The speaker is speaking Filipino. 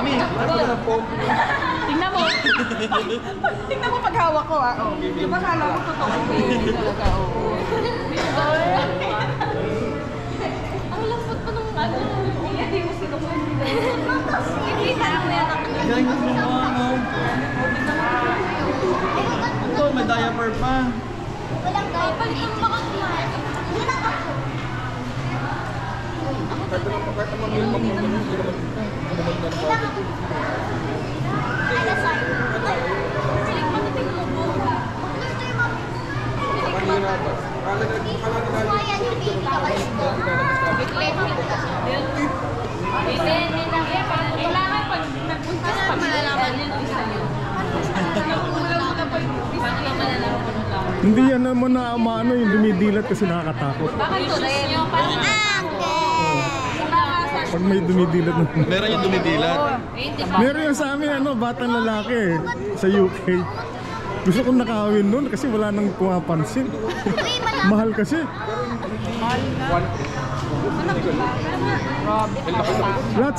Mami, ako na po. Tingnan mo. Tingnan mo paghawak ko ah. Oh. Di ba kala ko totoo? Talaga, oo. Ang lambot pa nung ano. Hindi mo sinukuhin. Hindi parang meron. Galing mo mo. Ito, may diaper pa. Walang diaper. Ang makaklihan. Hindi yan naman na maano yung dumidilat kasi nakakatakot. Bakit to rin? Pag may dumidilat na. Meron yung dumidilat. Meron yung sa amin ano, batang lalaki sa UK. Gusto kong nakawin nun kasi wala nang pumapansin. Mahal kasi. Mahal na. Grabe. Lahat